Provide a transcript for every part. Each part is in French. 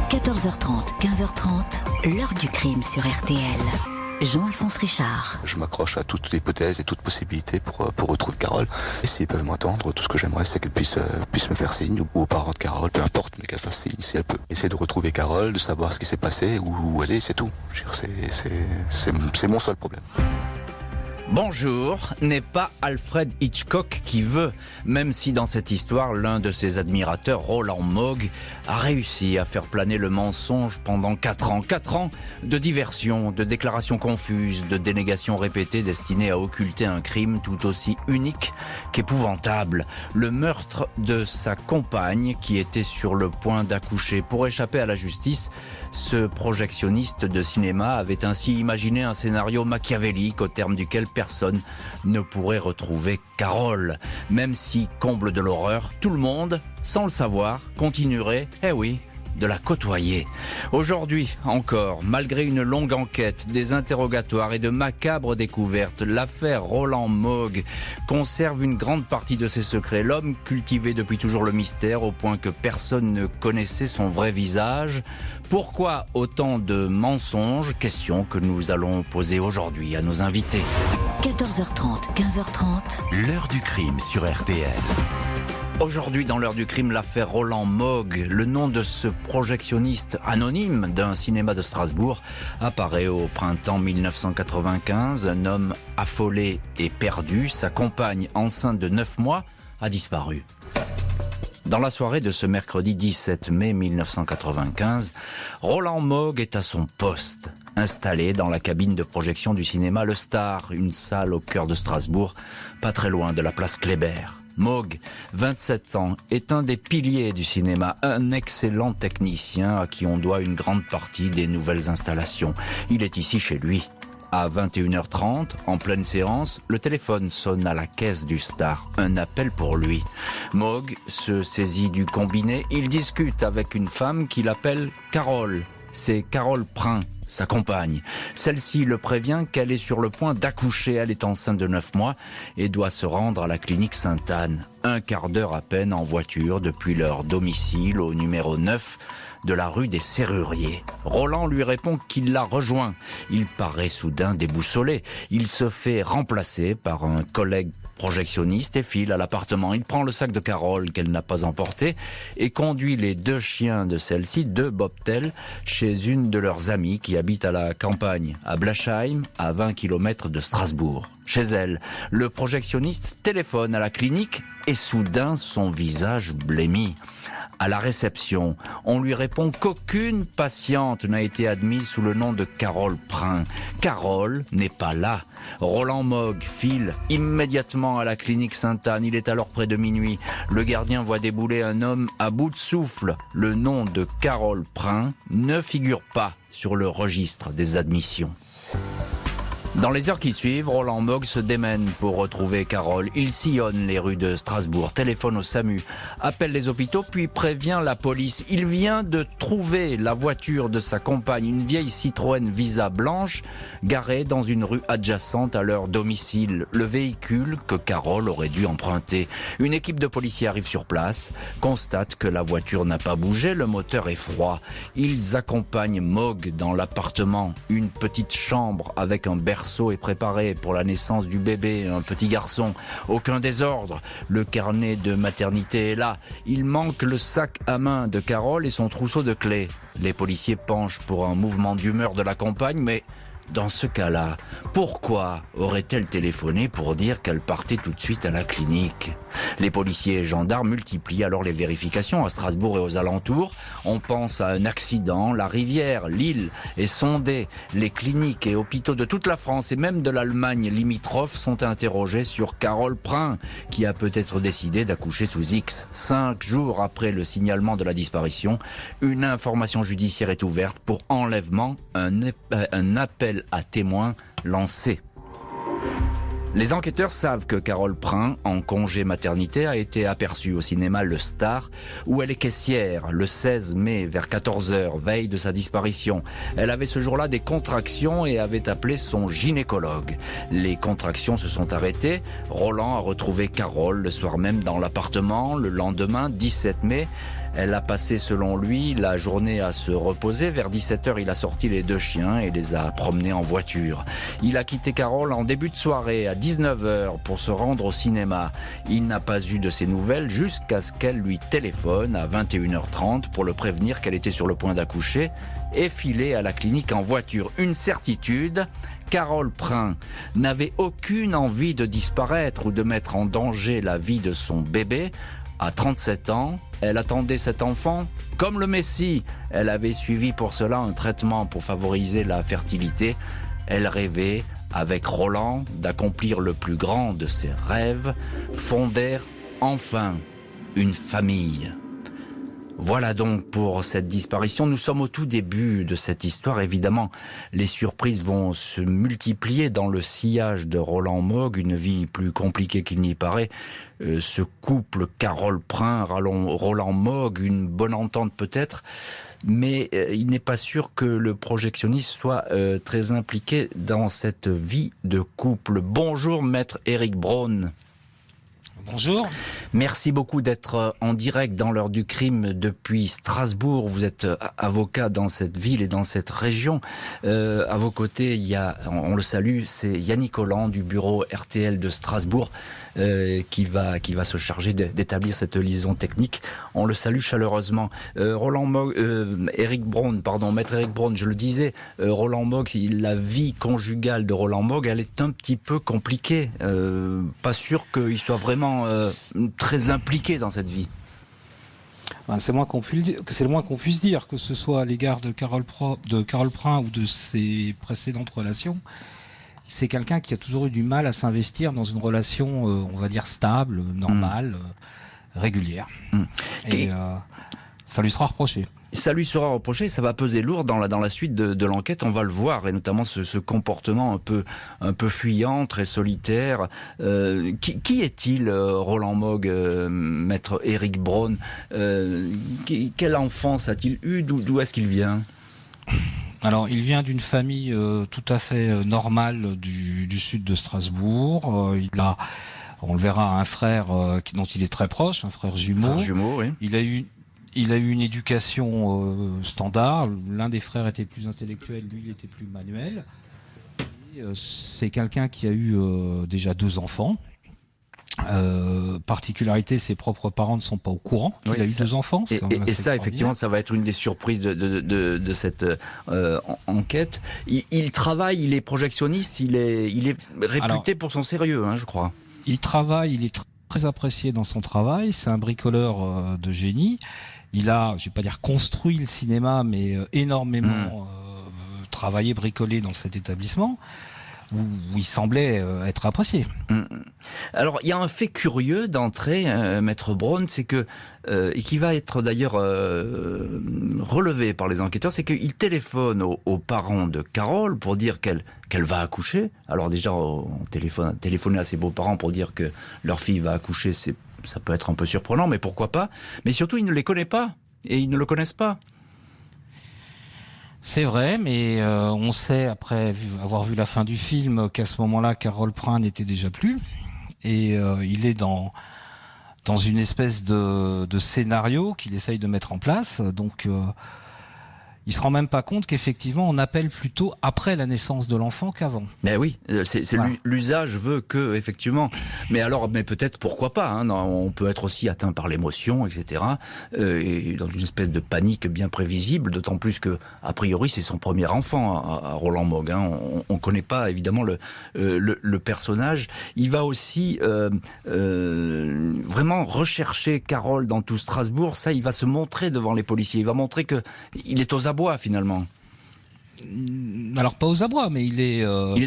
14h30, 15h30, l'heure du crime sur RTL. Jean-Alphonse Richard. Je m'accroche à toute hypothèse et toute possibilité pour retrouver Carole. Et s'ils peuvent m'entendre, tout ce que j'aimerais, c'est qu'elle puisse me faire signe, ou aux parents de Carole, peu importe, mais qu'elle fasse signe si elle peut. Essayer de retrouver Carole, de savoir ce qui s'est passé, où elle est, c'est tout. Je veux dire, c'est mon seul problème. Bonjour, n'est pas Alfred Hitchcock qui veut, même si dans cette histoire, l'un de ses admirateurs, Roland Moog, a réussi à faire planer le mensonge pendant 4 ans. 4 ans de diversion, de déclarations confuses, de dénégations répétées destinées à occulter un crime tout aussi unique qu'épouvantable. Le meurtre de sa compagne qui était sur le point d'accoucher. Pour échapper à la justice, ce projectionniste de cinéma avait ainsi imaginé un scénario machiavélique au terme duquel personne ne pourrait retrouver Carole. Même si, comble de l'horreur, tout le monde, sans le savoir, continuerait, de la côtoyer. Aujourd'hui encore, malgré une longue enquête, des interrogatoires et de macabres découvertes, l'affaire Roland Moog conserve une grande partie de ses secrets. L'homme cultivait depuis toujours le mystère au point que personne ne connaissait son vrai visage. Pourquoi autant de mensonges? Question que nous allons poser aujourd'hui à nos invités. 14h30, 15h30, l'heure du crime sur RTL. Aujourd'hui, dans l'heure du crime, l'affaire Roland Moog, le nom de ce projectionniste anonyme d'un cinéma de Strasbourg, apparaît au printemps 1995. Un homme affolé et perdu, sa compagne enceinte de 9 mois a disparu. Dans la soirée de ce mercredi 17 mai 1995, Roland Moog est à son poste, installé dans la cabine de projection du cinéma Le Star, une salle au cœur de Strasbourg, pas très loin de la place Kléber. Moog, 27 ans, est un des piliers du cinéma, un excellent technicien à qui on doit une grande partie des nouvelles installations. Il est ici chez lui. À 21h30, en pleine séance, le téléphone sonne à la caisse du Star. Un appel pour lui. Moog se saisit du combiné. Il discute avec une femme qu'il appelle Carole. C'est Carole Prin, sa compagne. Celle-ci le prévient qu'elle est sur le point d'accoucher. Elle est enceinte de 9 mois et doit se rendre à la clinique Sainte-Anne. 1 quart d'heure à peine en voiture depuis leur domicile au numéro 9 de la rue des Serruriers. Roland lui répond qu'il l'a rejoint. Il paraît soudain déboussolé. Il se fait remplacer par un collègue projectionniste et file à l'appartement. Il prend le sac de Carole qu'elle n'a pas emporté et conduit les 2 chiens de celle-ci, 2 bobtails, chez une de leurs amies qui habite à la campagne, à Blachheim, à 20 km de Strasbourg. Chez elle, le projectionniste téléphone à la clinique et soudain son visage blêmit. À la réception, on lui répond qu'aucune patiente n'a été admise sous le nom de Carole Prin. Carole n'est pas là. Roland Moog file immédiatement à la clinique Sainte-Anne. Il est alors près de minuit. Le gardien voit débouler un homme à bout de souffle. Le nom de Carole Prin ne figure pas sur le registre des admissions. Dans les heures qui suivent, Roland Moog se démène pour retrouver Carole. Il sillonne les rues de Strasbourg, téléphone au SAMU, appelle les hôpitaux, puis prévient la police. Il vient de trouver la voiture de sa compagne, une vieille Citroën Visa blanche, garée dans une rue adjacente à leur domicile. Le véhicule que Carole aurait dû emprunter. Une équipe de policiers arrive sur place, constate que la voiture n'a pas bougé, le moteur est froid. Ils accompagnent Moog dans l'appartement, une petite chambre avec un berceau est préparé pour la naissance du bébé, un petit garçon. Aucun désordre. Le carnet de maternité est là. Il manque le sac à main de Carole et son trousseau de clés. Les policiers penchent pour un mouvement d'humeur de la compagne, mais dans ce cas-là, pourquoi aurait-elle téléphoné pour dire qu'elle partait tout de suite à la clinique? Les policiers et gendarmes multiplient alors les vérifications à Strasbourg et aux alentours. On pense à un accident, la rivière, l'île est sondée. Les cliniques et hôpitaux de toute la France et même de l'Allemagne limitrophe sont interrogés sur Carole Prin, qui a peut-être décidé d'accoucher sous X. 5 jours après le signalement de la disparition, une information judiciaire est ouverte pour enlèvement, un appel à témoins lancé. Les enquêteurs savent que Carole Prin, en congé maternité, a été aperçue au cinéma Le Star, où elle est caissière, le 16 mai, vers 14h, veille de sa disparition. Elle avait ce jour-là des contractions et avait appelé son gynécologue. Les contractions se sont arrêtées. Roland a retrouvé Carole le soir même dans l'appartement. Le lendemain, 17 mai, Elle a passé, selon lui, la journée à se reposer. Vers 17h, il a sorti les 2 chiens et les a promenés en voiture. Il a quitté Carole en début de soirée à 19h pour se rendre au cinéma. Il n'a pas eu de ses nouvelles jusqu'à ce qu'elle lui téléphone à 21h30 pour le prévenir qu'elle était sur le point d'accoucher et filer à la clinique en voiture. Une certitude, Carole Prin n'avait aucune envie de disparaître ou de mettre en danger la vie de son bébé. À 37 ans, elle attendait cet enfant comme le Messie. Elle avait suivi pour cela un traitement pour favoriser la fertilité. Elle rêvait, avec Roland, d'accomplir le plus grand de ses rêves, fonder enfin une famille. Voilà donc pour cette disparition. Nous sommes au tout début de cette histoire. Évidemment, les surprises vont se multiplier dans le sillage de Roland Moog, une vie plus compliquée qu'il n'y paraît. Ce couple Carole Prin, Roland Moog, une bonne entente peut-être, mais il n'est pas sûr que le projectionniste soit très impliqué dans cette vie de couple. Bonjour maître Éric Braun. Bonjour. Merci beaucoup d'être en direct dans l'heure du crime depuis Strasbourg. Vous êtes avocat dans cette ville et dans cette région. À vos côtés, il y a, on le salue, c'est Yannick Holland du bureau RTL de Strasbourg qui va se charger d'établir cette liaison technique. On le salue chaleureusement. Éric Braun, maître Éric Braun, je le disais, Roland Moog, la vie conjugale de Roland Moog, elle est un petit peu compliquée. Pas sûr qu'il soit vraiment très impliqué dans cette vie. C'est le moins qu'on puisse dire, que ce soit à l'égard de Carole Prin ou de ses précédentes relations. C'est quelqu'un qui a toujours eu du mal à s'investir dans une relation, on va dire, stable, normale, régulière. Et ça lui sera reproché. Ça lui sera reproché, ça va peser lourd dans la suite de l'enquête, on va le voir, et notamment ce comportement un peu fuyant, très solitaire. Qui est-il, Roland Moog, maître Éric Braun? Quelle enfance a-t-il eu? D'où est-ce qu'il vient? Alors, il vient d'une famille tout à fait normale du sud de Strasbourg. Il a, on le verra, un frère dont il est très proche, un frère jumeau. Oui. Il a eu une éducation standard. L'un des frères était plus intellectuel, lui il était plus manuel. C'est quelqu'un qui a eu déjà 2 enfants. Particularité, ses propres parents ne sont pas au courant qu'il a eu 2 enfants. Et ça, effectivement, ça va être une des surprises de cette enquête. Il travaille, il est projectionniste, il est réputé pour son sérieux, je crois. Il travaille, il est très apprécié dans son travail. C'est un bricoleur de génie. Il a, je vais pas dire construit le cinéma, mais énormément travaillé, bricolé dans cet établissement où il semblait être apprécié. Alors, il y a un fait curieux d'entrée, maître Braun, c'est que, et qui va être d'ailleurs relevé par les enquêteurs, c'est qu'il téléphone aux parents de Carole pour dire qu'elle va accoucher. Alors déjà, téléphoner à ses beaux-parents pour dire que leur fille va accoucher, ça peut être un peu surprenant, mais pourquoi pas? Mais surtout, il ne les connaît pas, et ils ne le connaissent pas. C'est vrai, mais on sait, après avoir vu la fin du film, qu'à ce moment-là, Carole Prin n'était déjà plus. Et il est dans une espèce de scénario qu'il essaye de mettre en place. Donc, il se rend même pas compte qu'effectivement, on appelle plutôt après la naissance de l'enfant qu'avant. Mais oui, voilà. L'usage veut que, effectivement. Mais peut-être pourquoi pas. On peut être aussi atteint par l'émotion, etc. Et dans une espèce de panique bien prévisible. D'autant plus que, a priori, c'est son premier enfant à Roland Moog. On connaît pas évidemment le personnage. Il va aussi vraiment rechercher Carole dans tout Strasbourg. Ça, il va se montrer devant les policiers. Il va montrer que il est aux abois finalement. Alors pas aux abois, mais il est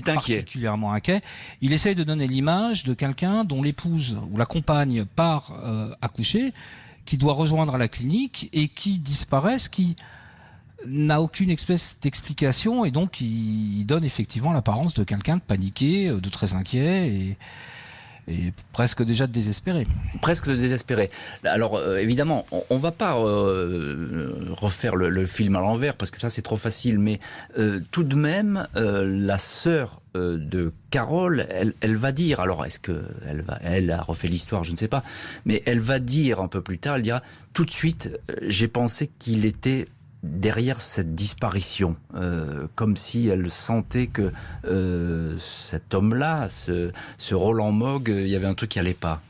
inquiet. Particulièrement inquiet. Il essaye de donner l'image de quelqu'un dont l'épouse ou la compagne part accoucher, qui doit rejoindre la clinique et qui disparaît, qui n'a aucune espèce d'explication, et donc il donne effectivement l'apparence de quelqu'un de paniqué, de très inquiet et presque déjà désespéré. Presque désespéré. Alors évidemment, on va pas refaire le film à l'envers parce que ça c'est trop facile, mais tout de même la sœur de Carole, elle va dire, alors est-ce que elle a refait l'histoire, je ne sais pas, mais elle va dire un peu plus tard, elle dira tout de suite, j'ai pensé qu'il était derrière cette disparition, comme si elle sentait que cet homme-là, ce Roland Mogg, il y avait un truc qui allait pas.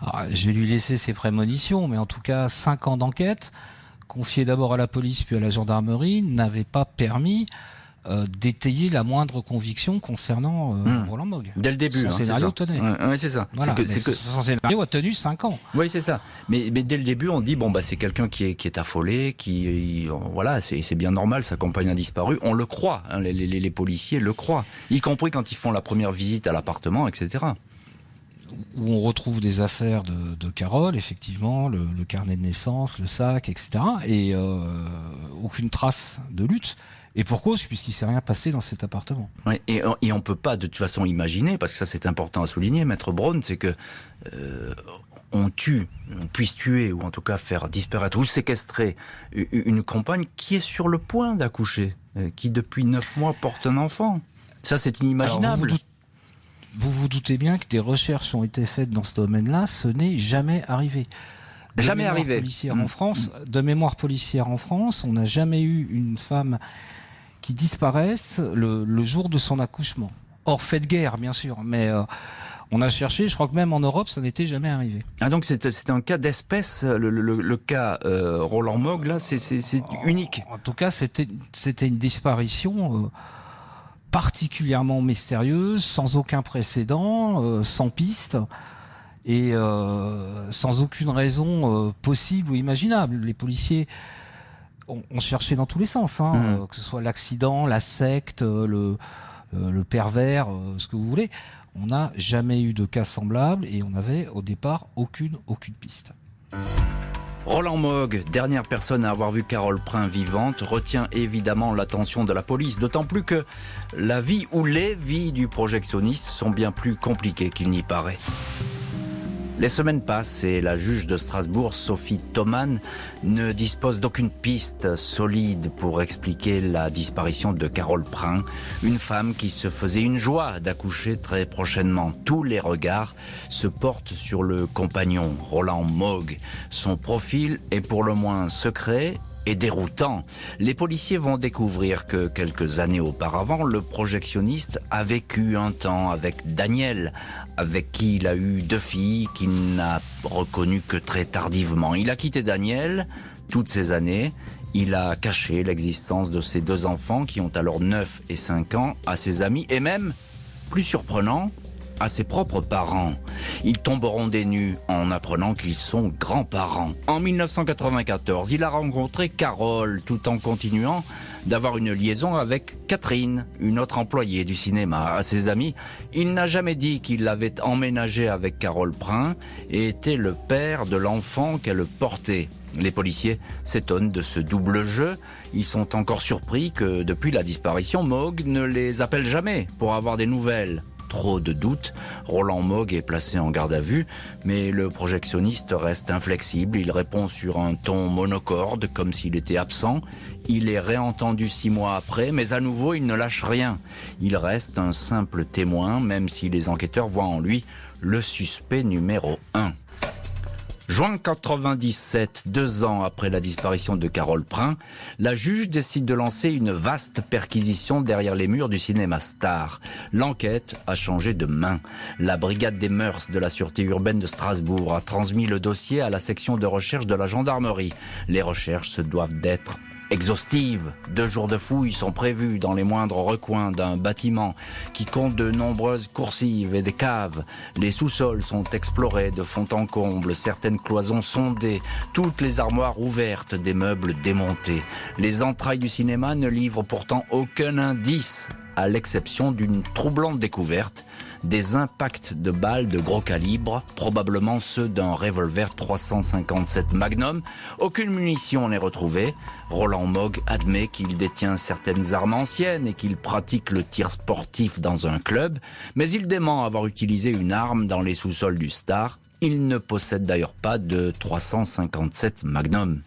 Alors, je vais lui laisser ses prémonitions, mais en tout cas, 5 ans d'enquête, confiés d'abord à la police puis à la gendarmerie, n'avaient pas permis d'étayer la moindre conviction concernant Roland Mogg. Dès le début, son scénario tenait. Oui, c'est ça. Voilà, son scénario a tenu 5 ans. Oui, c'est ça. Mais dès le début, on dit c'est quelqu'un qui est affolé, voilà, c'est bien normal, sa compagne a disparu. On le croit, hein, les policiers le croient, y compris quand ils font la première visite à l'appartement, etc. Où on retrouve des affaires de Carole, effectivement, le carnet de naissance, le sac, etc. Et aucune trace de lutte. Et pour cause, puisqu'il ne s'est rien passé dans cet appartement. Oui, et on ne peut pas de toute façon imaginer, parce que ça c'est important à souligner, Maître Braun, c'est que on puisse tuer, ou en tout cas faire disparaître ou séquestrer une compagne qui est sur le point d'accoucher, qui depuis 9 mois porte un enfant. Ça c'est inimaginable. Alors, vous vous doutez bien que des recherches ont été faites dans ce domaine-là, ce n'est jamais arrivé. De mémoire policière en France, on n'a jamais eu une femme qui disparaisse le jour de son accouchement. Hors fait de guerre, bien sûr, mais on a cherché, je crois que même en Europe, ça n'était jamais arrivé. Ah donc c'est un cas d'espèce, le cas Roland Mogg, là, c'est unique. En tout cas, c'était une disparition particulièrement mystérieuse, sans aucun précédent, sans piste, et sans aucune raison possible ou imaginable. Les policiers ont cherché dans tous les sens, que ce soit l'accident, la secte, le pervers, ce que vous voulez. On n'a jamais eu de cas semblable et on n'avait au départ aucune piste. Roland Mogg, dernière personne à avoir vu Carole Prin vivante, retient évidemment l'attention de la police, d'autant plus que la vie ou les vies du projectionniste sont bien plus compliquées qu'il n'y paraît. Les semaines passent et la juge de Strasbourg, Sophie Thoman, ne dispose d'aucune piste solide pour expliquer la disparition de Carole Prin, une femme qui se faisait une joie d'accoucher très prochainement. Tous les regards se portent sur le compagnon, Roland Mogg. Son profil est pour le moins secret et déroutant. Les policiers vont découvrir que quelques années auparavant, le projectionniste a vécu un temps avec Daniel, avec qui il a eu 2 filles qu'il n'a reconnues que très tardivement. Il a quitté Daniel toutes ces années. Il a caché l'existence de ses 2 enfants qui ont alors 9 et 5 ans à ses amis et même, plus surprenant, à ses propres parents. Ils tomberont des nues en apprenant qu'ils sont grands-parents. En 1994, il a rencontré Carole tout en continuant d'avoir une liaison avec Catherine, une autre employée du cinéma. À ses amis, il n'a jamais dit qu'il avait emménagé avec Carole Prin et était le père de l'enfant qu'elle portait. Les policiers s'étonnent de ce double jeu. Ils sont encore surpris que depuis la disparition, Mogg ne les appelle jamais pour avoir des nouvelles. Trop de doutes, Roland Mogg est placé en garde à vue, mais le projectionniste reste inflexible, il répond sur un ton monocorde, comme s'il était absent. Il est réentendu 6 mois après, mais à nouveau il ne lâche rien. Il reste un simple témoin, même si les enquêteurs voient en lui le suspect numéro 1. Juin 97, 2 ans après la disparition de Carole Prin, la juge décide de lancer une vaste perquisition derrière les murs du cinéma Star. L'enquête a changé de main. La brigade des mœurs de la sûreté urbaine de Strasbourg a transmis le dossier à la section de recherche de la gendarmerie. Les recherches se doivent d'être exhaustive. 2 jours de fouilles sont prévus dans les moindres recoins d'un bâtiment qui compte de nombreuses coursives et des caves. Les sous-sols sont explorés de fond en comble, certaines cloisons sondées, toutes les armoires ouvertes, des meubles démontés. Les entrailles du cinéma ne livrent pourtant aucun indice, à l'exception d'une troublante découverte, des impacts de balles de gros calibre, probablement ceux d'un revolver 357 Magnum. Aucune munition n'est retrouvée. Roland Mogg admet qu'il détient certaines armes anciennes et qu'il pratique le tir sportif dans un club, mais il dément avoir utilisé une arme dans les sous-sols du Star. Il ne possède d'ailleurs pas de 357 Magnum.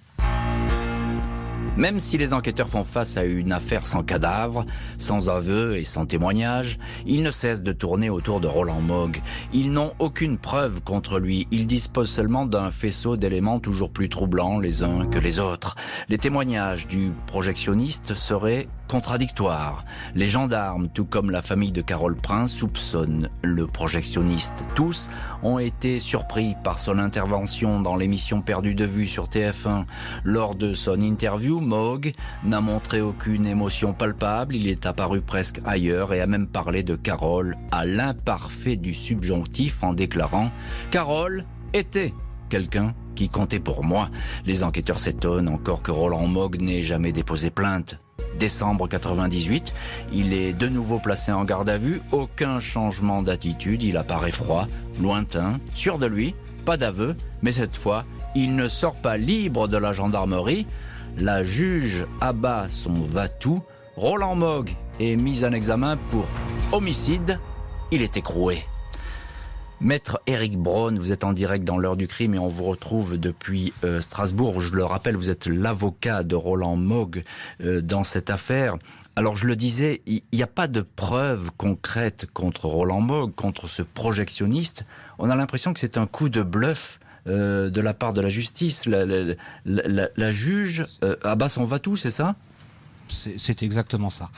Même si les enquêteurs font face à une affaire sans cadavre, sans aveu et sans témoignage, ils ne cessent de tourner autour de Roland Mogg. Ils n'ont aucune preuve contre lui. Ils disposent seulement d'un faisceau d'éléments toujours plus troublants les uns que les autres. Les témoignages du projectionniste seraient contradictoires. Les gendarmes, tout comme la famille de Carole Prince, soupçonnent le projectionniste. Tous ont été surpris par son intervention dans l'émission Perdue de vue sur TF1. Lors de son interview, Mogg n'a montré aucune émotion palpable. Il est apparu presque ailleurs et a même parlé de Carole à l'imparfait du subjonctif en déclarant « Carole était quelqu'un qui comptait pour moi ». Les enquêteurs s'étonnent encore que Roland Mogg n'ait jamais déposé plainte. Décembre 98, il est de nouveau placé en garde à vue. Aucun changement d'attitude, il apparaît froid, lointain, sûr de lui, pas d'aveu, mais cette fois, il ne sort pas libre de la gendarmerie. La juge abat son va-tout. Roland Mogg est mis en examen pour homicide. Il est écroué. Maître Éric Braun, vous êtes en direct dans l'heure du crime et on vous retrouve depuis Strasbourg. Je le rappelle, vous êtes l'avocat de Roland Mogg dans cette affaire. Alors je le disais, il n'y a pas de preuves concrètes contre Roland Mogg, contre ce projectionniste. On a l'impression que c'est un coup de bluff de la part de la justice. La juge abat son va-tout, c'est ça ? C'est exactement ça.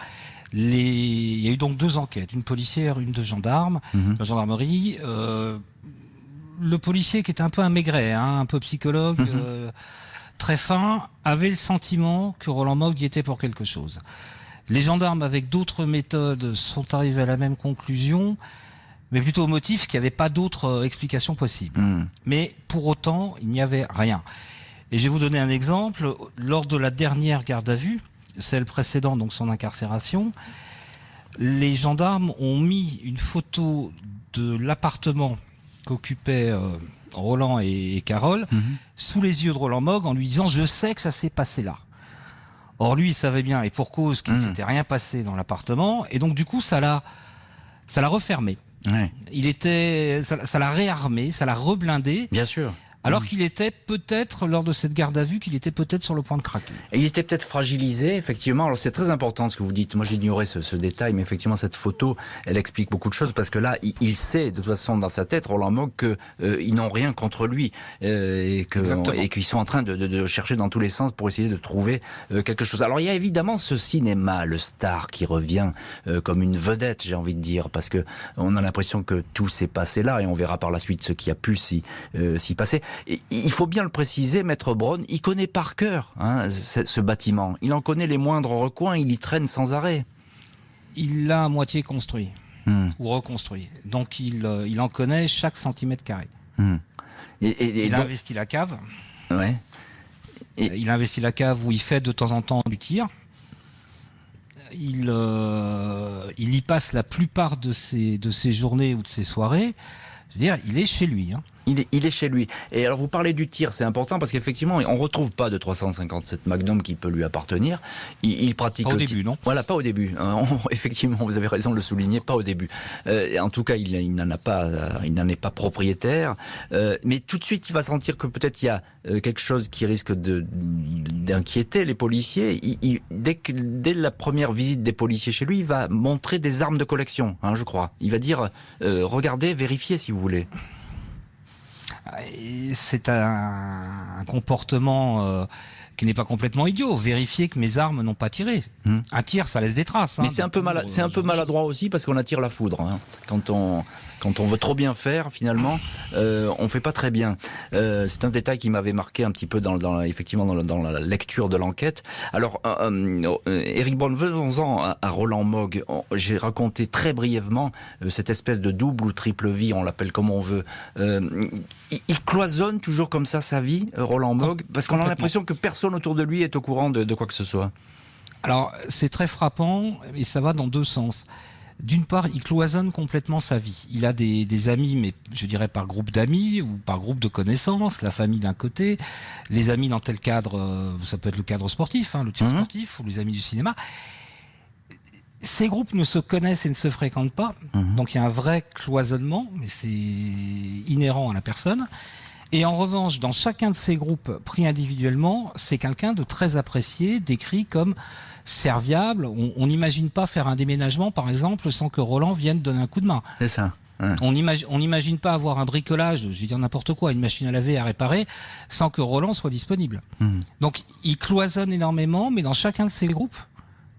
Il y a eu donc 2 enquêtes, une policière, une de gendarme, la gendarmerie. Le policier qui était un peu un maigret, un peu psychologue, très fin, avait le sentiment que Roland Mogg y était pour quelque chose. Les gendarmes, avec d'autres méthodes, sont arrivés à la même conclusion, mais plutôt au motif qu'il n'y avait pas d'autres explications possibles. Mais pour autant, il n'y avait rien. Et je vais vous donner un exemple. Lors de la dernière garde à vue, celle précédente, donc son incarcération, les gendarmes ont mis une photo de l'appartement qu'occupaient Roland et Carole sous les yeux de Roland Mogg en lui disant « Je sais que ça s'est passé là ». Or lui, il savait bien, et pour cause, qu'il ne s'était rien passé dans l'appartement, et donc du coup, ça l'a refermé. Ouais. Ça l'a réarmé, ça l'a reblindé. Bien sûr. Alors qu'il était peut-être, lors de cette garde à vue, qu'il était peut-être sur le point de craquer. Et il était peut-être fragilisé, effectivement. Alors c'est très important ce que vous dites. Moi j'ignorais ce détail, mais effectivement cette photo, elle explique beaucoup de choses parce que là, il sait de toute façon dans sa tête, Roland Mogg, que ils n'ont rien contre lui et qu'ils sont en train de chercher dans tous les sens pour essayer de trouver quelque chose. Alors il y a évidemment ce cinéma, le star qui revient comme une vedette, j'ai envie de dire, parce que on a l'impression que tout s'est passé là et on verra par la suite ce qui a pu s'y passer. Et il faut bien le préciser, Maître Braun, il connaît par cœur ce bâtiment. Il en connaît les moindres recoins, il y traîne sans arrêt. Il l'a à moitié construit ou reconstruit. Donc il en connaît chaque centimètre carré. Il a investi la cave. Ouais. Il a investi la cave où il fait de temps en temps du tir. Il y passe la plupart de ses journées ou de ses soirées. Je veux dire, il est chez lui. Il est chez lui. Et alors vous parlez du tir, c'est important parce qu'effectivement, on retrouve pas de 357 Magnum qui peut lui appartenir. Il pratique pas au début, non ? Voilà, pas au début. Effectivement, vous avez raison de le souligner, pas au début. En tout cas, il n'en est pas propriétaire. Mais tout de suite, il va sentir que peut-être il y a quelque chose qui risque d'inquiéter les policiers. Dès la première visite des policiers chez lui, il va montrer des armes de collection, je crois. Il va dire, regardez, vérifiez si vous voulez. C'est un comportement qui n'est pas complètement idiot. Vérifier que mes armes n'ont pas tiré. Un tir, ça laisse des traces. Mais c'est un peu maladroit aussi parce qu'on attire la foudre. Quand on veut trop bien faire, finalement, on fait pas très bien. C'est un détail qui m'avait marqué un petit peu dans la lecture de l'enquête. Alors, Éric Braun, venons-en à Roland Mogg. J'ai raconté très brièvement cette espèce de double ou triple vie, on l'appelle comme on veut. Il cloisonne toujours comme ça sa vie, Roland Mogg, parce qu'on a l'impression que personne autour de lui est au courant de quoi que ce soit. Alors, c'est très frappant, et ça va dans 2 sens. D'une part, il cloisonne complètement sa vie. Il a des amis, mais je dirais par groupe d'amis ou par groupe de connaissances, la famille d'un côté, les amis dans tel cadre, ça peut être le cadre sportif, le tir sportif, ou les amis du cinéma. Ces groupes ne se connaissent et ne se fréquentent pas, donc il y a un vrai cloisonnement, mais c'est inhérent à la personne. Et en revanche, dans chacun de ces groupes pris individuellement, c'est quelqu'un de très apprécié, décrit comme serviable. On n'imagine pas faire un déménagement, par exemple, sans que Roland vienne donner un coup de main. C'est ça. Ouais. On n'imagine pas avoir un bricolage, je vais dire n'importe quoi, une machine à laver à réparer, sans que Roland soit disponible. Donc il cloisonne énormément, mais dans chacun de ces groupes,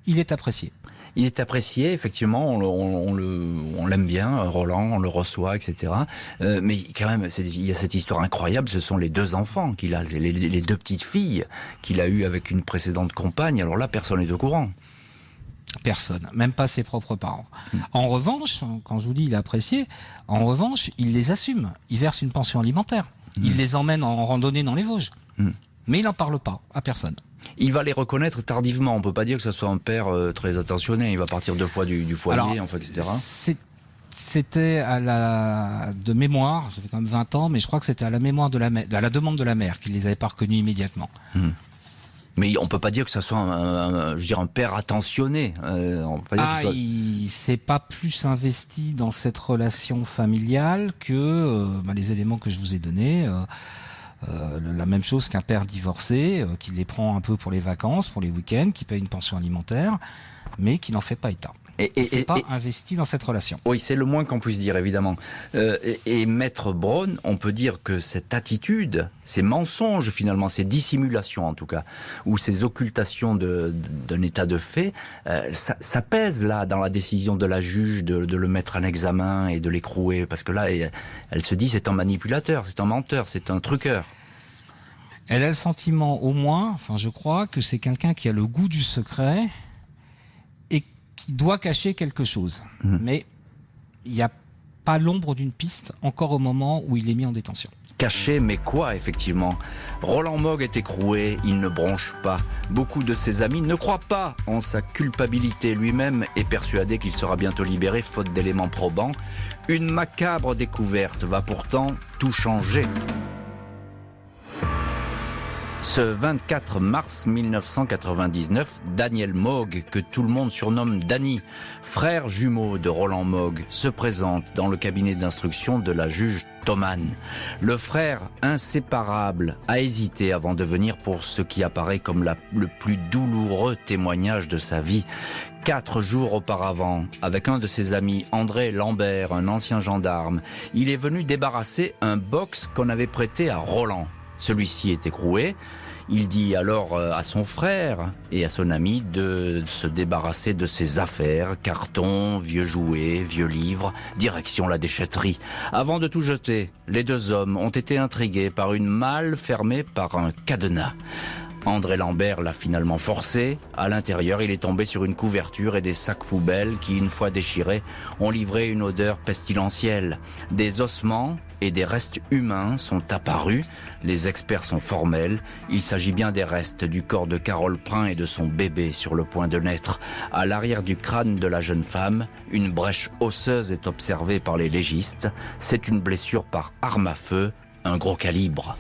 il est apprécié. Il est apprécié, effectivement, on l'aime bien, Roland, on le reçoit, etc. Mais quand même, il y a cette histoire incroyable, ce sont les 2 enfants qu'il a, les 2 petites filles qu'il a eues avec une précédente compagne. Alors là, personne n'est au courant. Personne, même pas ses propres parents. En revanche, quand je vous dis il est apprécié, en revanche, il les assume. Il verse une pension alimentaire. Il les emmène en randonnée dans les Vosges. Mais il n'en parle pas à personne. Il va les reconnaître tardivement. On peut pas dire que ce soit un père très attentionné. Il va partir 2 fois du foyer, Alors, etc. C'était de mémoire, ça fait quand même 20 ans, mais je crois que c'était à la demande de la mère qu'il les avait pas reconnus immédiatement. Mais on peut pas dire que ça soit un père attentionné. On peut pas dire il s'est pas plus investi dans cette relation familiale que les éléments que je vous ai donnés. La même chose qu'un père divorcé, qui les prend un peu pour les vacances, pour les week-ends, qui paye une pension alimentaire, mais qui n'en fait pas état. Il s'est pas investi dans cette relation. Oui, c'est le moins qu'on puisse dire, évidemment. Et Maître Braun, on peut dire que cette attitude, ces mensonges finalement, ces dissimulations en tout cas, ou ces occultations d'un état de fait, ça pèse là dans la décision de la juge de le mettre en examen et de l'écrouer, parce que là, elle se dit c'est un manipulateur, c'est un menteur, c'est un truqueur. Elle a le sentiment au moins, je crois, que c'est quelqu'un qui a le goût du secret et qui doit cacher quelque chose. Mais il n'y a pas l'ombre d'une piste encore au moment où il est mis en détention. Caché, mais quoi, effectivement? Roland Mogg est écroué, il ne bronche pas. Beaucoup de ses amis ne croient pas en sa culpabilité. Lui-même est persuadé qu'il sera bientôt libéré, faute d'éléments probants. Une macabre découverte va pourtant tout changer. Ce 24 mars 1999, Daniel Mogg, que tout le monde surnomme Danny, frère jumeau de Roland Mogg, se présente dans le cabinet d'instruction de la juge Thoman. Le frère inséparable a hésité avant de venir pour ce qui apparaît comme le plus douloureux témoignage de sa vie. 4 jours auparavant, avec un de ses amis, André Lambert, un ancien gendarme, il est venu débarrasser un box qu'on avait prêté à Roland. Celui-ci est écroué. Il dit alors à son frère et à son ami de se débarrasser de ses affaires, cartons, vieux jouets, vieux livres, direction la déchetterie. Avant de tout jeter, les 2 hommes ont été intrigués par une malle fermée par un cadenas. André Lambert l'a finalement forcé. À l'intérieur, il est tombé sur une couverture et des sacs poubelles qui, une fois déchirés, ont livré une odeur pestilentielle. Des ossements et des restes humains sont apparus. Les experts sont formels. Il s'agit bien des restes du corps de Carole Prin et de son bébé sur le point de naître. À l'arrière du crâne de la jeune femme, une brèche osseuse est observée par les légistes. C'est une blessure par arme à feu, un gros calibre.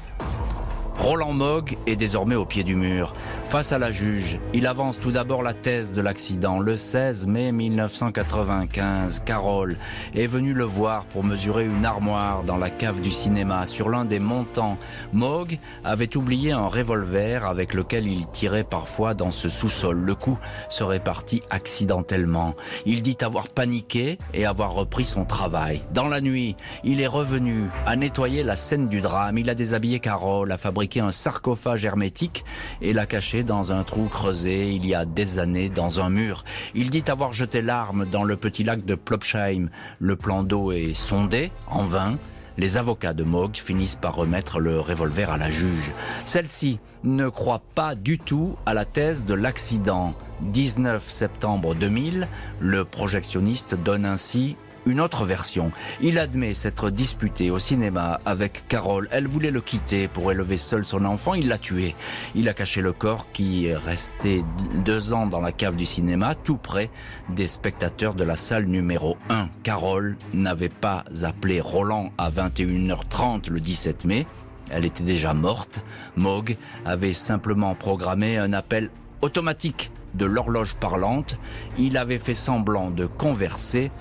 Roland Mogg est désormais au pied du mur. Face à la juge, il avance tout d'abord la thèse de l'accident. Le 16 mai 1995, Carole est venue le voir pour mesurer une armoire dans la cave du cinéma. Sur l'un des montants, Mogg avait oublié un revolver avec lequel il tirait parfois dans ce sous-sol. Le coup serait parti accidentellement. Il dit avoir paniqué et avoir repris son travail. Dans la nuit, il est revenu à nettoyer la scène du drame. Il a déshabillé Carole, a fabriqué un sarcophage hermétique et l'a caché dans un trou creusé il y a des années dans un mur. Il dit avoir jeté l'arme dans le petit lac de Plopsheim. Le plan d'eau est sondé, en vain. Les avocats de Mogg finissent par remettre le revolver à la juge. Celle-ci ne croit pas du tout à la thèse de l'accident. 19 septembre 2000, le projectionniste donne ainsi une autre version. Il admet s'être disputé au cinéma avec Carole. Elle voulait le quitter pour élever seul son enfant. Il l'a tué. Il a caché le corps qui est resté 2 ans dans la cave du cinéma, tout près des spectateurs de la salle numéro 1. Carole n'avait pas appelé Roland à 21h30 le 17 mai. Elle était déjà morte. Mogg avait simplement programmé un appel automatique de l'horloge parlante. Il avait fait semblant de converser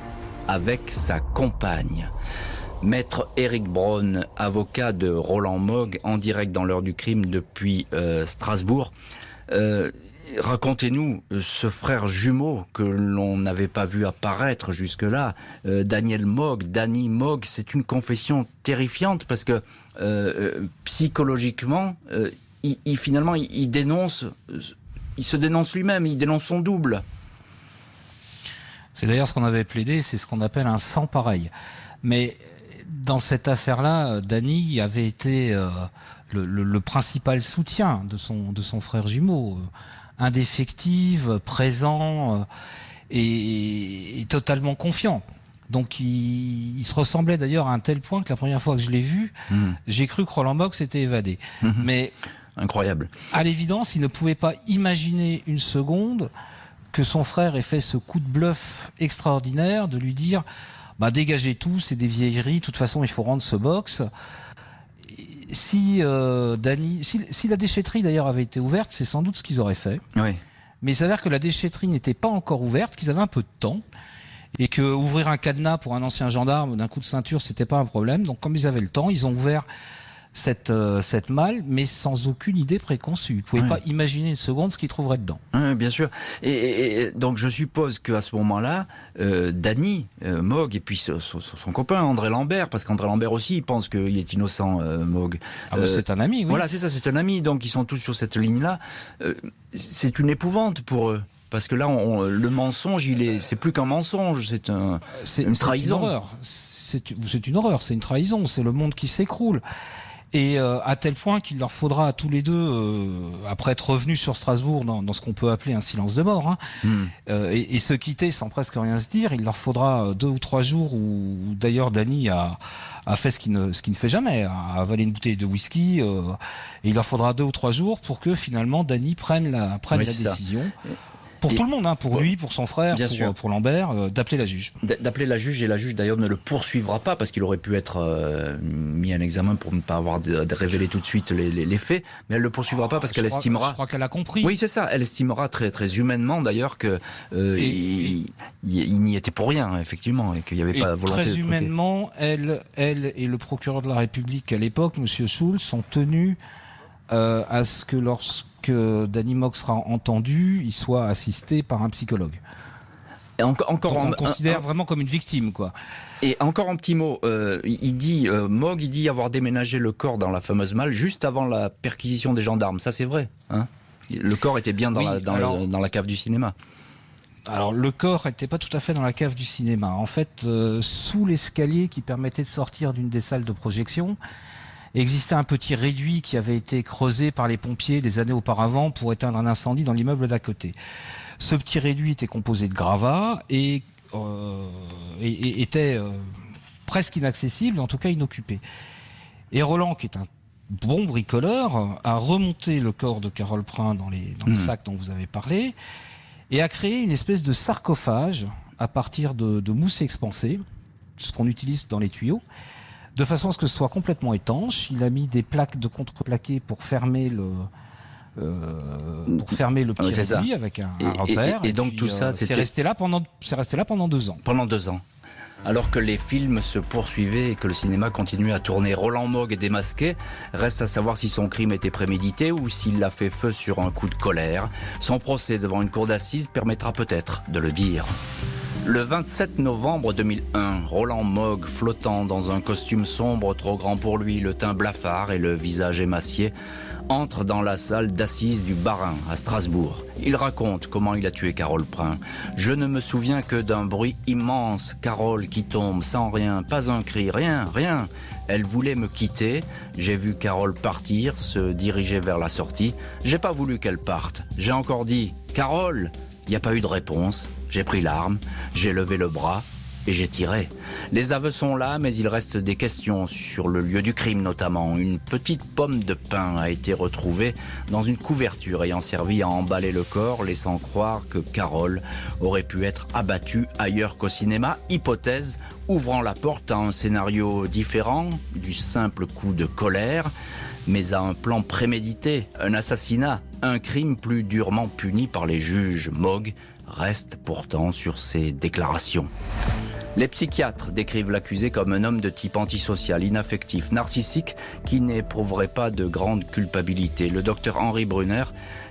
avec sa compagne. Maître Éric Braun, avocat de Roland Mogg, en direct dans l'heure du crime depuis Strasbourg. Racontez-nous ce frère jumeau que l'on n'avait pas vu apparaître jusque-là, Daniel Mogg, Danny Mogg. C'est une confession terrifiante parce que psychologiquement, finalement, il dénonce, il se dénonce lui-même, il dénonce son double. C'est d'ailleurs ce qu'on avait plaidé, c'est ce qu'on appelle un sang pareil. Mais dans cette affaire-là, Danny avait été le principal soutien de son frère jumeau, indéfectible, présent et totalement confiant. Donc il se ressemblait d'ailleurs à un tel point que la première fois que je l'ai vu, j'ai cru que Roland Mogg s'était évadé. Mais incroyable. À l'évidence, il ne pouvait pas imaginer une seconde que son frère ait fait ce coup de bluff extraordinaire de lui dire dégagez tout, c'est des vieilleries, de toute façon il faut rendre ce box. Si la déchetterie d'ailleurs avait été ouverte, c'est sans doute ce qu'ils auraient fait. Oui. Mais il s'avère que la déchetterie n'était pas encore ouverte, qu'ils avaient un peu de temps, et que ouvrir un cadenas pour un ancien gendarme d'un coup de ceinture, c'était pas un problème. Donc comme ils avaient le temps, ils ont ouvert cette malle, mais sans aucune idée préconçue. Ils ne pouvaient pas imaginer une seconde ce qu'ils trouveraient dedans. Oui, bien sûr. Et donc je suppose qu'à ce moment-là, Danny Mogg et puis son copain André Lambert, parce qu'André Lambert aussi il pense qu'il est innocent, Mogg. C'est un ami, oui. Voilà, c'est ça, c'est un ami. Donc ils sont tous sur cette ligne-là. C'est une épouvante pour eux. Parce que là, le mensonge, c'est plus qu'un mensonge, c'est une trahison. C'est une horreur, c'est une trahison, c'est le monde qui s'écroule. Et à tel point qu'il leur faudra à tous les deux, après être revenus sur Strasbourg dans ce qu'on peut appeler un silence de mort, et se quitter sans presque rien se dire, il leur faudra 2 ou 3 jours où d'ailleurs Danny a fait ce qu'il ne fait jamais, a avalé une bouteille de whisky, et il leur faudra 2 ou 3 jours pour que finalement Danny prenne la décision. Pour tout le monde, pour lui, pour son frère, pour Lambert, d'appeler la juge. D'appeler la juge, et la juge d'ailleurs ne le poursuivra pas parce qu'il aurait pu être mis en examen pour ne pas avoir révélé tout de suite les faits, mais elle ne le poursuivra pas parce qu'elle estimera... Je crois qu'elle a compris. Oui, c'est ça, elle estimera très, très humainement d'ailleurs que il n'y était pour rien, effectivement, et qu'il n'y avait pas volonté très humainement, elle et le procureur de la République à l'époque, M. Schulz, sont tenus à ce que lorsque Danny Mogg sera entendu, il soit assisté par un psychologue. Et on considère vraiment comme une victime, quoi. Et encore un petit mot, Mogg dit avoir déménagé le corps dans la fameuse malle juste avant la perquisition des gendarmes. Ça, c'est vrai, hein ? Le corps était bien dans la cave du cinéma. Alors le corps n'était pas tout à fait dans la cave du cinéma. En fait, sous l'escalier qui permettait de sortir d'une des salles de projection, existait un petit réduit qui avait été creusé par les pompiers des années auparavant pour éteindre un incendie dans l'immeuble d'à côté. Ce petit réduit était composé de gravats et était presque inaccessible, en tout cas inoccupé. Et Roland, qui est un bon bricoleur, a remonté le corps de Carole Prin dans les sacs dont vous avez parlé et a créé une espèce de sarcophage à partir de mousse expansée, ce qu'on utilise dans les tuyaux, de façon à ce que ce soit complètement étanche. Il a mis des plaques de contreplaqué pour fermer le petit réduit avec un repère. Et donc puis, tout ça, c'est resté là pendant 2 ans. Pendant 2 ans. Alors que les films se poursuivaient et que le cinéma continuait à tourner. Roland Mogg est démasqué. Reste à savoir si son crime était prémédité ou s'il a fait feu sur un coup de colère. Son procès devant une cour d'assises permettra peut-être de le dire. Le 27 novembre 2001, Roland Mogg, flottant dans un costume sombre trop grand pour lui, le teint blafard et le visage émacié, entre dans la salle d'assises du Bas-Rhin à Strasbourg. Il raconte comment il a tué Carole Prin. Je ne me souviens que d'un bruit immense, Carole qui tombe sans rien, pas un cri, rien. Elle voulait me quitter. J'ai vu Carole partir, se diriger vers la sortie. J'ai pas voulu qu'elle parte. J'ai encore dit « Carole !» Il n'y a pas eu de réponse. J'ai pris l'arme, j'ai levé le bras et j'ai tiré. Les aveux sont là, mais il reste des questions sur le lieu du crime notamment. Une petite pomme de pin a été retrouvée dans une couverture ayant servi à emballer le corps, laissant croire que Carole aurait pu être abattue ailleurs qu'au cinéma. Hypothèse ouvrant la porte à un scénario différent du simple coup de colère, mais à un plan prémédité, un assassinat, un crime plus durement puni par les juges. Mogg reste pourtant sur ses déclarations. Les psychiatres décrivent l'accusé comme un homme de type antisocial, inaffectif, narcissique, qui n'éprouverait pas de grande culpabilité. Le docteur Henri Brunner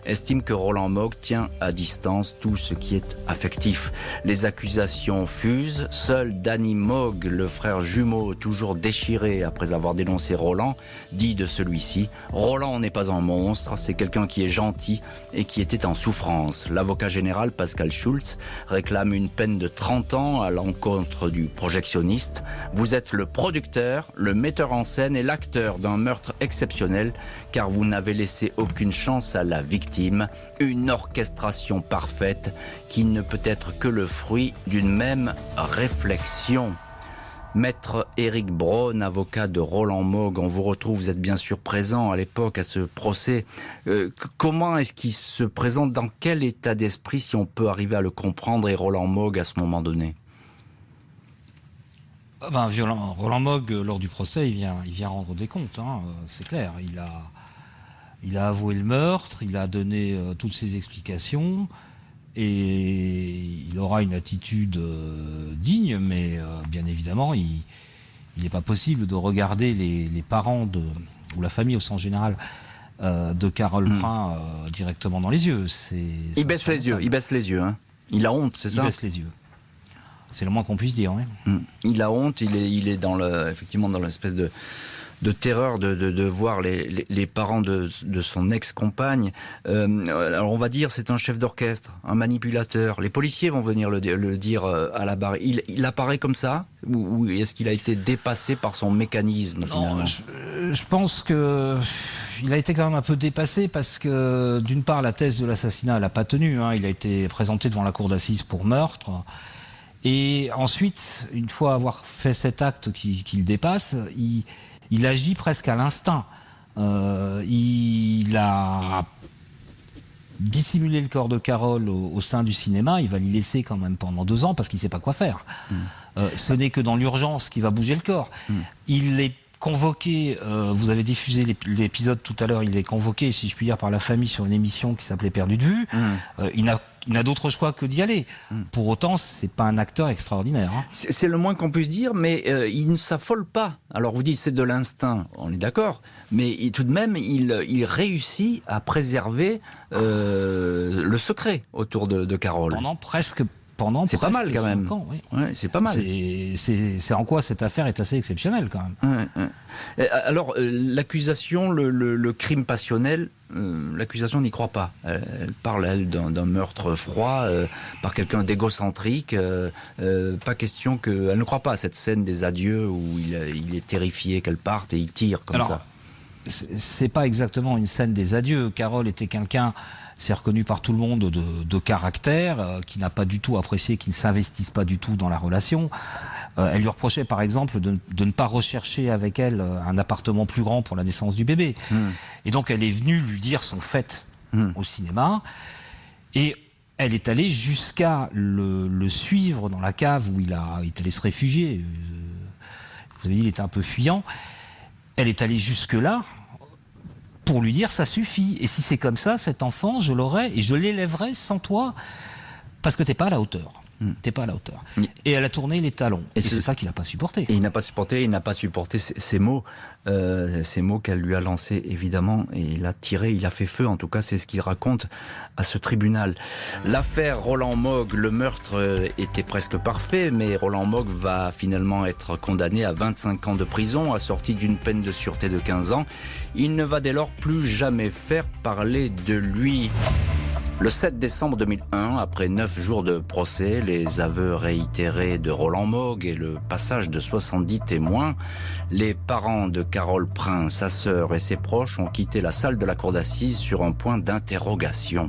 estime que Roland Mogg tient à distance tout ce qui est affectif. Les accusations fusent. Seul Danny Mogg, le frère jumeau toujours déchiré après avoir dénoncé Roland, dit de celui-ci « Roland n'est pas un monstre, c'est quelqu'un qui est gentil et qui était en souffrance ». L'avocat général Pascal Schulz réclame une peine de 30 ans à l'encontre du projectionniste. « Vous êtes le producteur, le metteur en scène et l'acteur d'un meurtre exceptionnel car vous n'avez laissé aucune chance à la victime. Une orchestration parfaite qui ne peut être que le fruit d'une même réflexion. » Maître Éric Braun, avocat de Roland Mogg, on vous retrouve, vous êtes bien sûr présent à l'époque à ce procès. Comment est-ce qu'il se présente, dans quel état d'esprit, si on peut arriver à le comprendre, et Roland Mogg à ce moment donné? Violent. Roland Mogg, lors du procès, il vient rendre des comptes, c'est clair. Il a avoué le meurtre, il a donné toutes ses explications et il aura une attitude digne, mais bien évidemment, il n'est pas possible de regarder les parents ou la famille au sens général de Carole Prin directement dans les yeux. Il baisse les yeux. Hein. Il a honte, c'est ça? Il baisse les yeux. C'est le moins qu'on puisse dire. Oui. Il a honte, il est effectivement dans l'espèce de terreur de voir les parents de son ex-compagne. Alors on va dire c'est un chef d'orchestre, un manipulateur. Les policiers vont venir le dire à la barre. Il apparaît comme ça ou est-ce qu'il a été dépassé par son mécanisme? Non, je pense que il a été quand même un peu dépassé parce que d'une part la thèse de l'assassinat elle n'a pas tenu. Il a été présenté devant la cour d'assises pour meurtre. Et ensuite, une fois avoir fait cet acte qui le dépasse, il agit presque à l'instinct. Il a dissimulé le corps de Carole au sein du cinéma. Il va l'y laisser quand même pendant 2 ans parce qu'il ne sait pas quoi faire. Ce n'est que dans l'urgence qu'il va bouger le corps. Il est convoqué, vous avez diffusé l'épisode tout à l'heure, il est convoqué, si je puis dire, par la famille sur une émission qui s'appelait Perdu de vue. Il n'a d'autre choix que d'y aller. Pour autant, c'est pas un acteur extraordinaire. C'est le moins qu'on puisse dire, mais il ne s'affole pas. Alors vous dites c'est de l'instinct, on est d'accord, mais tout de même, il réussit à préserver le secret autour de Carole. C'est pas mal quand même. 5 ans, oui. Ouais, c'est pas mal. C'est en quoi cette affaire est assez exceptionnelle quand même. Alors l'accusation, le crime passionnel, l'accusation n'y croit pas. Elle parle elle d'un meurtre froid par quelqu'un d'égocentrique. Pas question elle ne croit pas à cette scène des adieux où il est terrifié qu'elle parte et il tire comme ça. C'est pas exactement une scène des adieux. Carole était quelqu'un, c'est reconnu par tout le monde, de caractère, qui n'a pas du tout apprécié, qui ne s'investisse pas du tout dans la relation. Elle lui reprochait par exemple de ne pas rechercher avec elle un appartement plus grand pour la naissance du bébé. Et donc elle est venue lui dire son fait au cinéma. Et elle est allée jusqu'à le suivre dans la cave où il est allé se réfugier. Vous avez dit qu'il était un peu fuyant. Elle est allée jusque-là pour lui dire ça suffit. Et si c'est comme ça, cet enfant, je l'aurai et je l'élèverai sans toi parce que t'es pas à la hauteur. T'es pas à la hauteur. Et elle a tourné les talons. Et c'est ça qu'il n'a pas supporté. Et il n'a pas supporté ces mots qu'elle lui a lancés, évidemment. Et il a fait feu, en tout cas, c'est ce qu'il raconte à ce tribunal. L'affaire Roland Mogg, le meurtre était presque parfait, mais Roland Mogg va finalement être condamné à 25 ans de prison, assorti d'une peine de sûreté de 15 ans. Il ne va dès lors plus jamais faire parler de lui. Le 7 décembre 2001, après 9 jours de procès, les aveux réitérés de Roland Mogg et le passage de 70 témoins, les parents de Carole Prin, sa sœur et ses proches ont quitté la salle de la cour d'assises sur un point d'interrogation.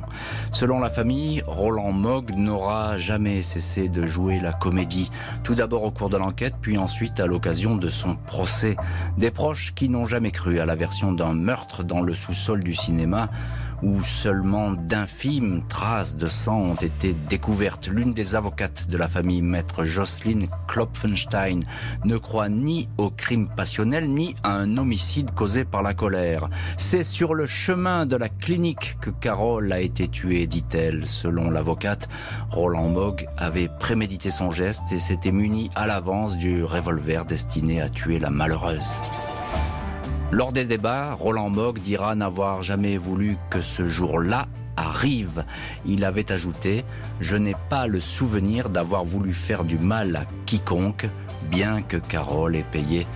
Selon la famille, Roland Mogg n'aura jamais cessé de jouer la comédie. Tout d'abord au cours de l'enquête, puis ensuite à l'occasion de son procès. Des proches qui n'ont jamais cru à la version d'un meurtre dans le sous-sol du cinéma où seulement d'infimes traces de sang ont été découvertes. L'une des avocates de la famille, maître Jocelyne Klopfenstein, ne croit ni au crime passionnel ni à un homicide causé par la colère. C'est sur le chemin de la clinique que Carole a été tuée, dit-elle. Selon l'avocate, Roland Mogg avait prémédité son geste et s'était muni à l'avance du revolver destiné à tuer la malheureuse. Lors des débats, Roland Mogg dira n'avoir jamais voulu que ce jour-là arrive. Il avait ajouté « Je n'ai pas le souvenir d'avoir voulu faire du mal à quiconque, bien que Carole ait payé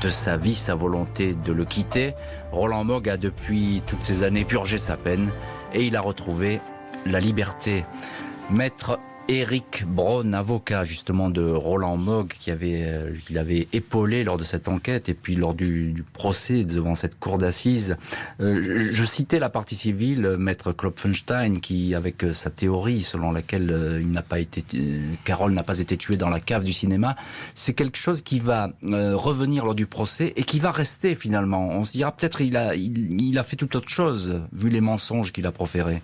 de sa vie sa volonté de le quitter. » Roland Mogg a depuis toutes ces années purgé sa peine et il a retrouvé la liberté. Maître Éric Braun, avocat justement de Roland Mogg, qu'il avait épaulé lors de cette enquête et puis lors du procès devant cette cour d'assises. Je citais la partie civile, maître Klopfenstein, qui, avec sa théorie selon laquelle Carole n'a pas été tuée dans la cave du cinéma, c'est quelque chose qui va revenir lors du procès et qui va rester finalement. On se dira peut-être il a fait tout autre chose vu les mensonges qu'il a proférés.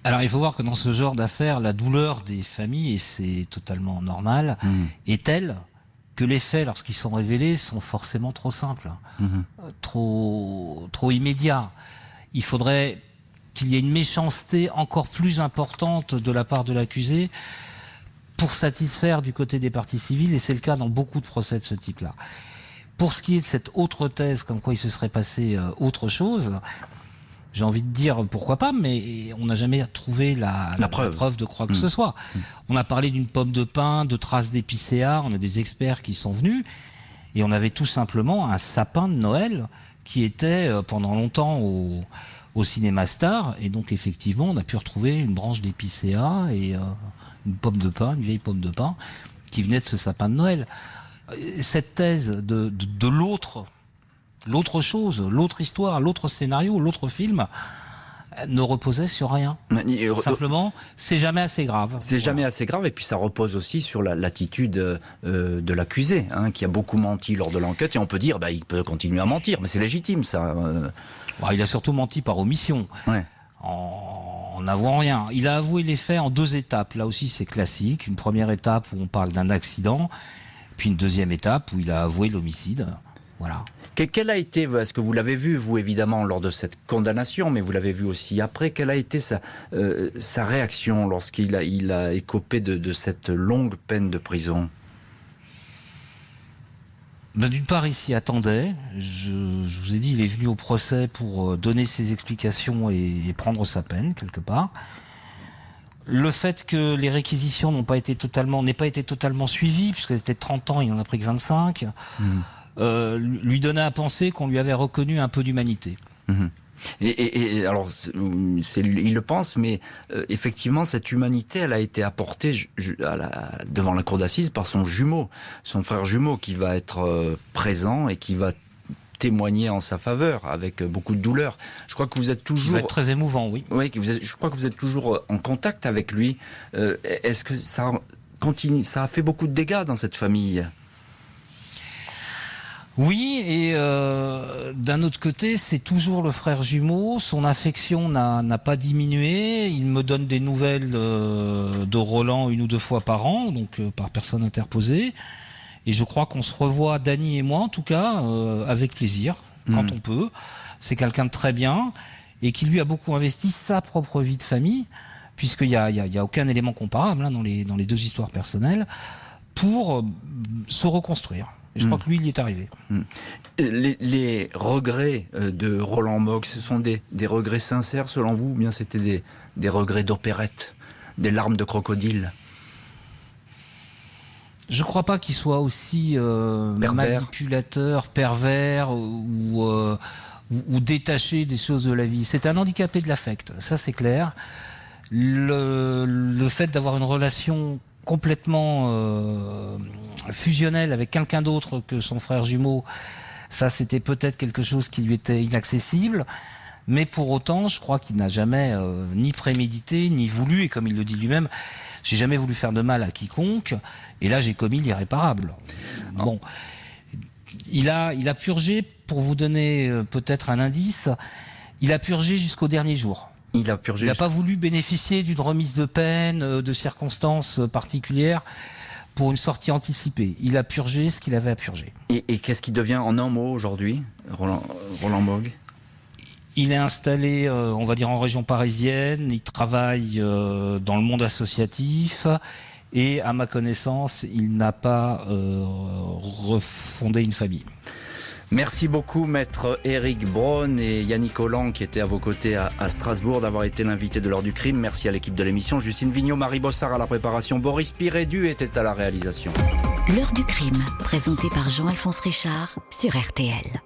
Alors il faut voir que dans ce genre d'affaires, la douleur des familles, et c'est totalement normal, est telle que les faits, lorsqu'ils sont révélés, sont forcément trop simples, trop immédiats. Il faudrait qu'il y ait une méchanceté encore plus importante de la part de l'accusé pour satisfaire du côté des parties civiles, et c'est le cas dans beaucoup de procès de ce type-là. Pour ce qui est de cette autre thèse, comme quoi il se serait passé autre chose, j'ai envie de dire pourquoi pas, mais on n'a jamais trouvé la preuve de quoi que ce soit. On a parlé d'une pomme de pin, de traces d'épicéa, on a des experts qui sont venus, et on avait tout simplement un sapin de Noël qui était pendant longtemps au Cinéma Star, et donc effectivement on a pu retrouver une branche d'épicéa et une pomme de pin, une vieille pomme de pin, qui venait de ce sapin de Noël. Cette thèse de l'autre chose, l'autre histoire, l'autre scénario, l'autre film ne reposait sur rien. Simplement, c'est jamais assez grave. C'est jamais assez grave, et puis ça repose aussi sur l'attitude de l'accusé, qui a beaucoup menti lors de l'enquête, et on peut dire, il peut continuer à mentir, mais c'est légitime ça. Il a surtout menti par omission. Ouais. En n'avouant rien. Il a avoué les faits en 2 étapes. Là aussi, c'est classique. Une première étape où on parle d'un accident, puis une deuxième étape où il a avoué l'homicide. Voilà. Quelle a été, est-ce que vous l'avez vu, vous évidemment, lors de cette condamnation, mais vous l'avez vu aussi après, quelle a été sa réaction lorsqu'il a écopé de cette longue peine de prison ? D'une part, il s'y attendait. Je vous ai dit, il est venu au procès pour donner ses explications et prendre sa peine, quelque part. Le fait que les réquisitions n'aient pas été totalement suivies, puisqu'elle était de 30 ans, il en a pris que 25, lui donnait à penser qu'on lui avait reconnu un peu d'humanité. Et alors, il le pense, mais effectivement, cette humanité, elle a été apportée devant la cour d'assises par son frère jumeau, qui va être présent et qui va témoigner en sa faveur avec beaucoup de douleur. Je crois que vous êtes toujours... Il va être très émouvant, oui. Oui, je crois que vous êtes toujours en contact avec lui. Est-ce que ça a fait beaucoup de dégâts dans cette famille ? Oui, et d'un autre côté, c'est toujours le frère jumeau. Son affection n'a pas diminué. Il me donne des nouvelles de Roland 1 ou 2 fois par an, donc par personne interposée. Et je crois qu'on se revoit, Dany et moi en tout cas, avec plaisir, quand on peut. C'est quelqu'un de très bien, et qui lui a beaucoup investi sa propre vie de famille, puisqu'il y a aucun élément comparable dans les 2 histoires personnelles, pour se reconstruire. Et je crois que lui, il y est arrivé. Les regrets de Roland Mogg, ce sont des regrets sincères selon vous, ou bien c'était des regrets d'opérette, des larmes de crocodile ? Je crois pas qu'il soit aussi manipulateur, pervers ou détaché des choses de la vie. C'est un handicapé de l'affect, ça c'est clair. Le fait d'avoir une relation complètement fusionnel avec quelqu'un d'autre que son frère jumeau, ça c'était peut-être quelque chose qui lui était inaccessible, mais pour autant je crois qu'il n'a jamais ni prémédité ni voulu, et comme il le dit lui-même, j'ai jamais voulu faire de mal à quiconque, et là j'ai commis l'irréparable. Bon, il a purgé, pour vous donner peut-être un indice, Il a purgé jusqu'au dernier jour. Il a purgé. Il n'a pas voulu bénéficier d'une remise de peine, de circonstances particulières pour une sortie anticipée. Il a purgé ce qu'il avait à purger. Et qu'est-ce qui devient en un mot aujourd'hui, Roland Moog? Il est installé, on va dire, en région parisienne. Il travaille dans le monde associatif. Et à ma connaissance, il n'a pas refondé une famille. Merci beaucoup, maître Éric Braun et Yannick Holland qui étaient à vos côtés à Strasbourg, d'avoir été l'invité de l'heure du crime. Merci à l'équipe de l'émission. Justine Vignot, Marie Bossard à la préparation. Boris Pirédu était à la réalisation. L'heure du crime, présentée par Jean-Alphonse Richard sur RTL.